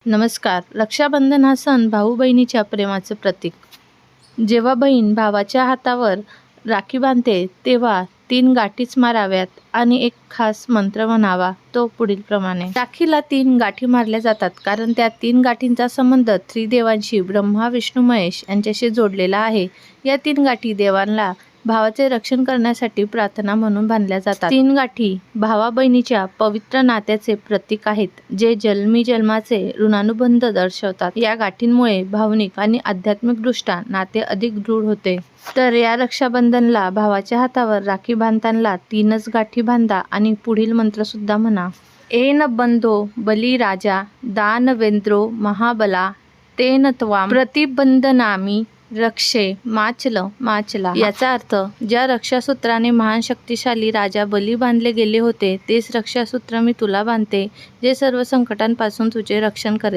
नमस्कार. रक्षाबंधन हा सण भाऊ बहिणीच्या प्रेमाचं प्रतीक. जेव्हा बहीण भावाच्या हातावर राखी बांधते तेव्हा 3 गाठीच माराव्यात आणि एक खास मंत्र म्हणावा, तो पुढील प्रमाणे. राखीला 3 गाठी मारल्या जातात कारण त्या 3 गाठींचा संबंध त्रिदेवांशी ब्रह्मा विष्णू महेश यांच्याशी जोडलेला आहे. या 3 गाठी देवांना भावाचे रक्षण करण्यासाठी प्रार्थना म्हणून बांधल्या जातात. 3 गाठी भावा बहिणीच्या पवित्र नात्याचे प्रतीक आहेत, जे जन्मी जन्माचे ऋणानुबंध दर्शवतात. या गाठींमुळे भावनिक आणि आध्यात्मिकदृष्ट्या नाते अधिक दृढ होते. तर या रक्षाबंधनला भावाच्या हातावर राखी बांधताना 3च गाठी बांधा आणि पुढील मंत्र सुद्धा म्हणा. येन बंधो बलिराजा दानवेंद्रो महाबला तेन त्वां प्रतिबंधनामि रक्षे माचला. याचा अर्थ, ज्या रक्षासूत्राने महान शक्तिशाली राजा बली बांधले गेले होते, तेच रक्षासूत्र मी तुला बांधते, जे सर्व संकटांपासून तुझे रक्षण करेल.